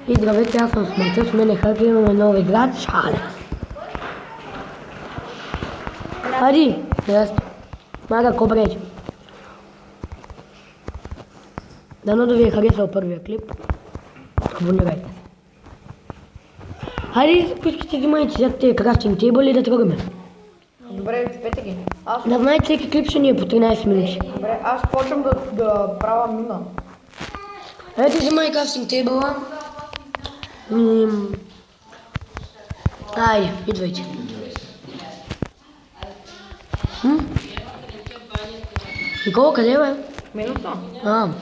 И здравейте, аз съм Смъртя, с мен е Хаки, имаме нов играч, Алекс. Хади, здрасти. Мага, ко пречи? Дано да ви е харесал първия клип. Абонирайте. Хайде, ако искате да имате взете крафтинг тейбъл и да тръгаме. Добре, чупете ги. Да знаете, всеки клип ще ни е по 13 минути. Добре, аз почвам да правя мина. Ето, взимай крафтинг тейбъла. Айде, идвайте. Никола, къде бе? Минута?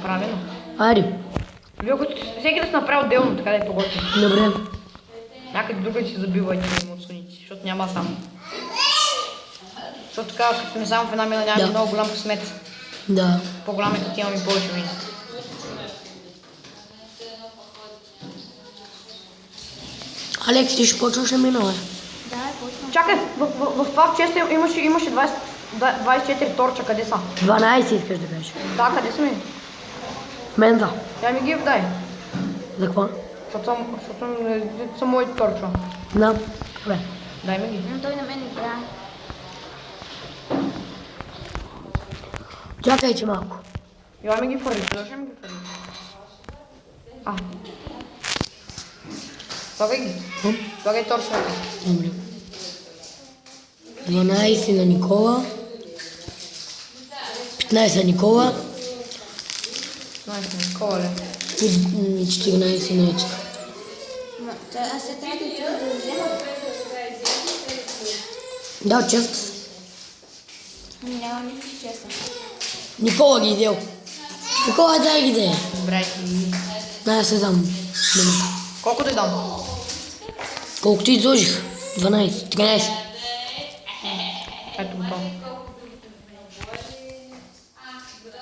Правилно. Айде. Вие всеки да се направи отделно, така да е по-готино. Добре. Някъде друга си забивайте да му отсуните, защото няма само. Защото така, като сме само в една мина, няма много голям късмет. Да. По-голям е като имаме повече мини. Алекс, ти ще почваш на мина, бе? Да, почвам. Чакай, в това в честа имаше 24 торча, къде са? 12 искаш да кажеш. Да, къде са ми? В мен да. Тя ми ги дай. За какво? Защото са моите торча. Да. Добре. Дай ми ги. Но той на мен играе. Чакайте малко. Я ми ги фърли, ще ми ги фърли. Слагай ги. Слагай торчовете. Добре. 12 на Никола. 15 на Никола. 15 Никола, ле. И 14 на Ечка. Аз се трябва да взема. Да, от чест. Няма нищо честно. Никола ги идел. Никола, дай ги де. Добре. Да, я се дам минута. Колко да дам? Колко ти изложих? 12, 13. Ето готово.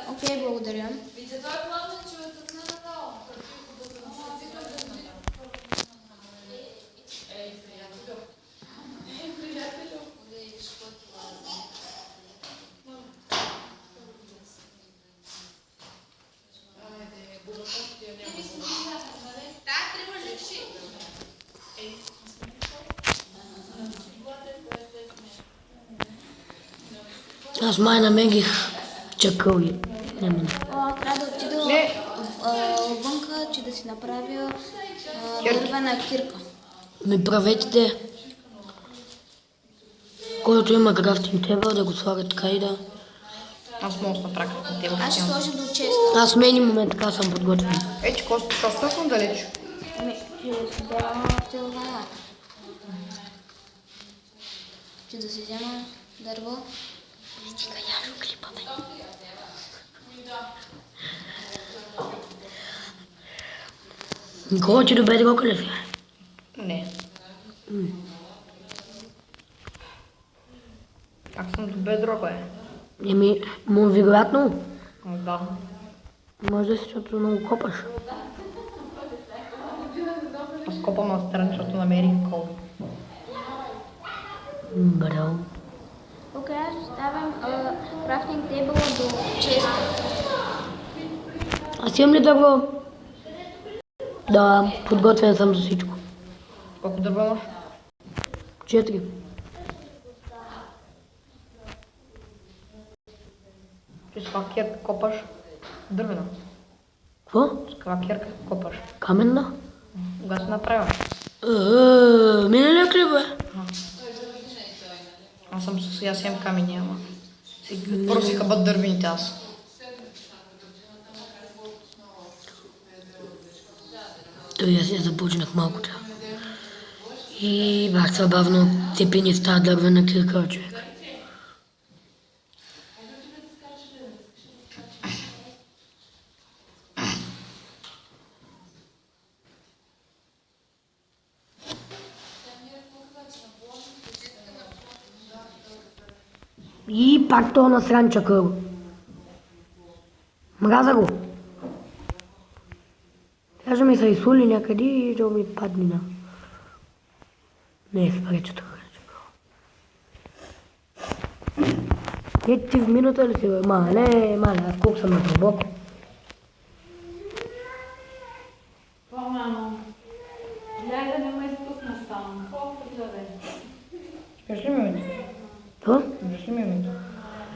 Окей, благодаря. Аз май намерих чакъли. Няма. Трябва да отида вънка, че да си направя дървена кирка. Ми правете, който има крафтинг тейбъл, да го слага така и да... Аз мога да направя на тебе. Аз ще сложа до честа. Аз в мени момент така съм подготвен. Ече, коста съм далеч. Ще си взема телевана. Че да си взема дърво. Стига яжо клипа, бе. Никола, ти добре дрока ли си? Не. Как съм до бедро, бе? Еми, вероятно. Да. Може да си, защото много копаш. Аз копам на страна, защото намерих кол. Браво. Окей, аз оставям крафтинг тейбъла до честа. Аз имам ли дърво? Да, подготвен съм за всичко. Колко дърва имаш? 4. Ти с каква кирка копаш? Дървена. Какво? С каква кирка копаш? Каменна? Кога си направя? Миналия клип, бе. Аз имам камени, ама. Първо си хабат дървените аз. Той аз я започнах малко тя. И бах се бавно цепени в тази дървена кирка, човек. И пак то насран чакъл. Мраза го. Даже ми се изсули някъде и да ми падне на... Не, спре, че така чакъл. Ти в минута ли си, бе? Мале, аз колко съм на дълбоко. Виж ли ми името? То? Виж ли ми името?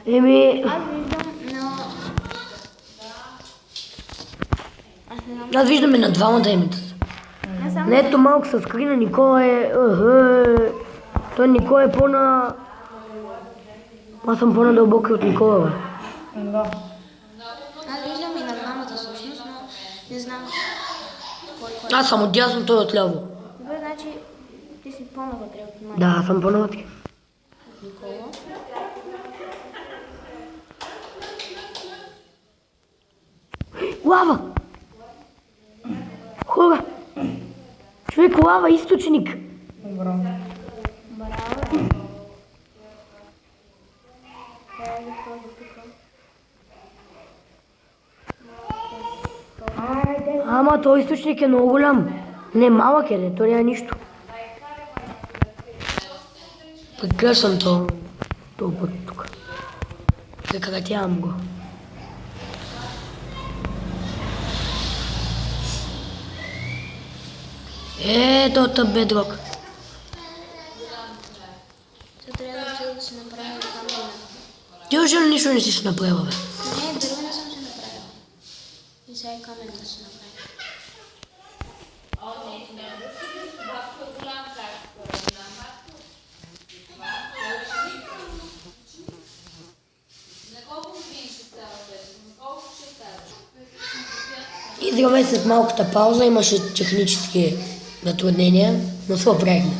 Еми, Аз виждам, но... Аз не знам. аз виждаме на двамата името. Не само... Не, ето малко с скрина, Никола е... Той Никола е по-на... Аз съм по-надълбоки от Никола, бе. Да. Аз виждам и на двамата всъщност, но не знам кой. Аз съм отдясно, той отляво. Добре, значи ти си по-навътре от мен. Да, аз съм по-навътре. Никола. Лава! Хора! Човек, лава, източник! Браво. Браво. Трябва да сложа тук. Ама този източник е много голям. Не, малък е, не, то няма нищо. Прекрасвам този път тук. Прекратявам го. Ето бедрок. Сега трябва да отида да си направя камена. Ти още нищо не си се направила, бе. Не, дървена съм си направила. И сега и камен да си направя. Изграве след малката пауза имаше технически затруднения, но се оправихме.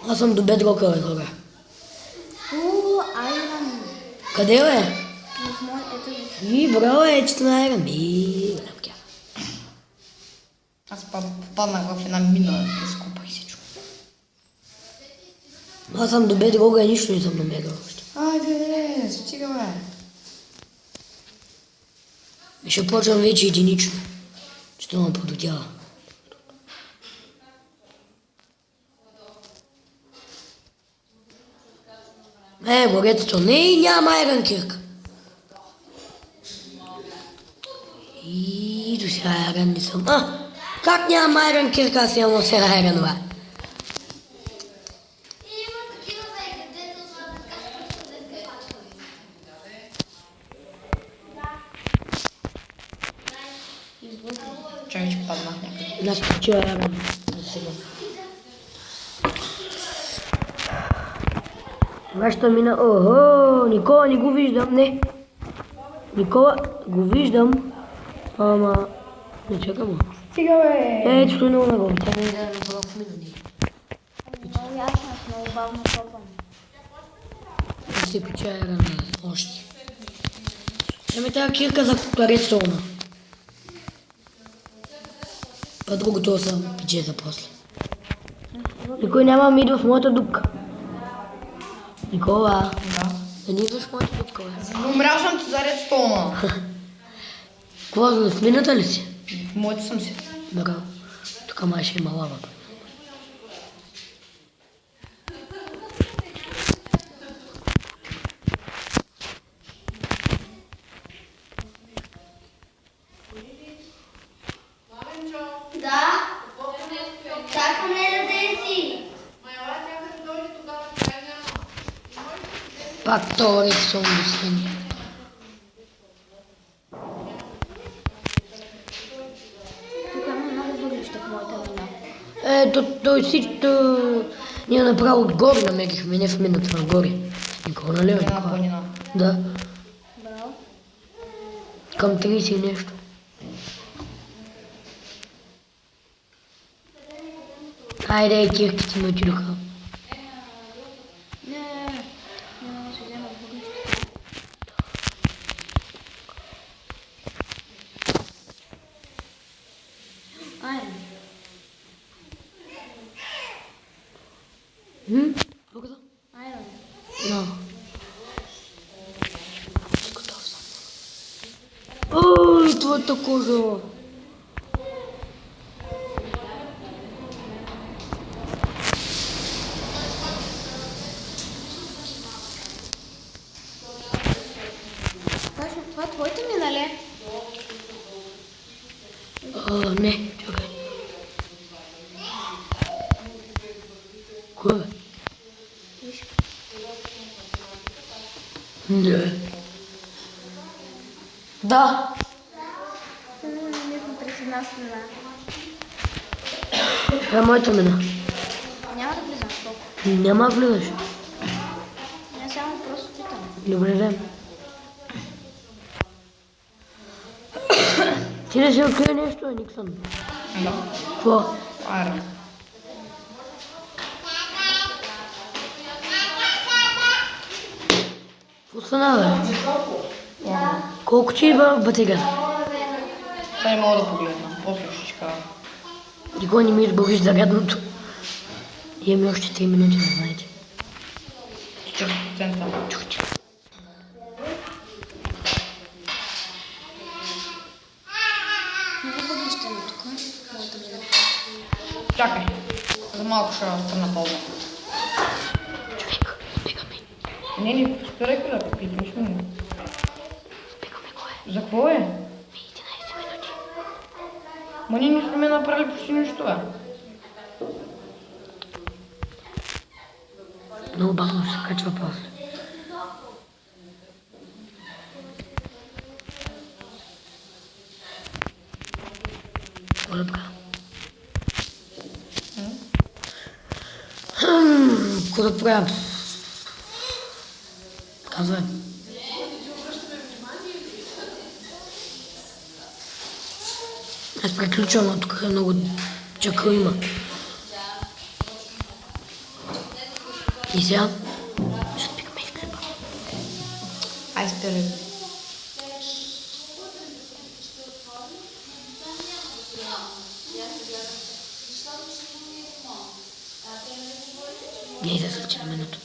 Аз съм до бедрока, бе, хора. Айрон. Къде, бе? В мой, ето го. И браво, че сте на Айрон. Голям тя. Аз попаднах в една мина, изкупах всичко. Аз съм до бедрока и нищо не съм намерил още. Айде, стига, бе. Ще почвам вече единично. Ще ме подотява. Горетото. Не, няма Айрон Кирк. И до сега Айрон не съм. Как няма Айрон Кирк, аз имам сега Айрон, бе? Чакай, че паднах някъде. Нас почива Айрон за сега. Вашата мина... Охо, Никола не го виждам, не. Никола го виждам, ама... Не чакам го. Стига, бе. Ето стои много нагоре. Тя не е да направо в мина. Много ясно, много бавно топам. Да се пече Айрон още. Ами тази кирка за редстоуна. А другото са пече за после. Никой няма мид в моята дупка. Никола, Да. да не идваш в моята дупка, бе. Умрял съм ти за редстоуна. Какво, в мината ли си? В моите съм си. Браво. Тук май ще има лава. Да? Чакам не да си. Пак това редстоун до средния. Тук има много въглища в моята мина. Той всичко... Ние направо отгоре намерихме, не в мината нагоре. Никола, нали? бе? Една планина. Да, Браво. към 30 и нещо. Хайде, кирките ми отидоха. Не мога да си взема въглища. Айрон. Благодаря. Айрон. Да. Готов съм. Ой, твоята кожа. Това твоите ми, нали? Не, чакай. Кое? Не. Да. Не през една страна. Това е моята мина. Няма да влизам в толкова. Няма да влизаш. Не само просто питам. Добре, да. Ти не си открия нещо, Никсън. Да. Какво? Айде. Какво стана, бе? Колко ти има батега? Сега не мога да погледна. После ще ти кажа. Никой не ми избългиш зарядното. Имаме още 3 минути, да знаете. 40%. Чухте. Много бъгища на тук. Моята мина. Чакай. За малко ще напълня. Човек, спигаме. Не, спирай да питаш ми. Спигаме кое? За какво е? 11 минути. Ма ние не сме направили почти нищо, бе. Много бавно се качва после. Колебка. Какво да правя? Казвай. Аз приключвам, но тук много чакъл има. И сега? Ще спикаме в клипа. Ай, спирай. Не да след на минута.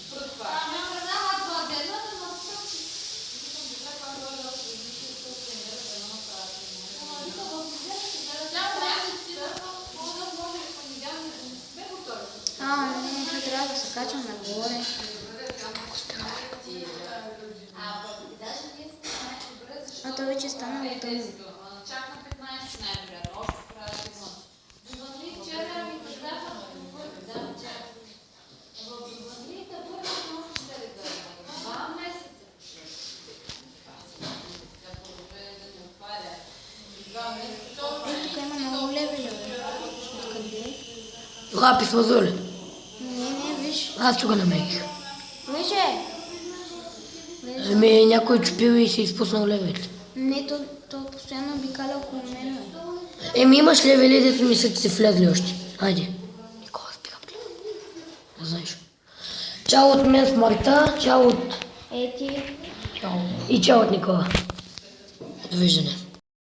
Не, ще трябва да се качам нагоре. А то вече стана тъмно. Тук има много левели. Откъде? Лапис мазоле. Не, виж. Аз тук намерих. Вижте. Ами някой чупил и се изпуснал левелите. Не, то постоянно обикаля около мен. Еми имаш левели, дето ми са ти се влезли още. Хайде. Никола, спикам клипа. Да знаеш. Чао от мен с Марта, чао от... Ети. Чао. И чао от Никола. Довиждане.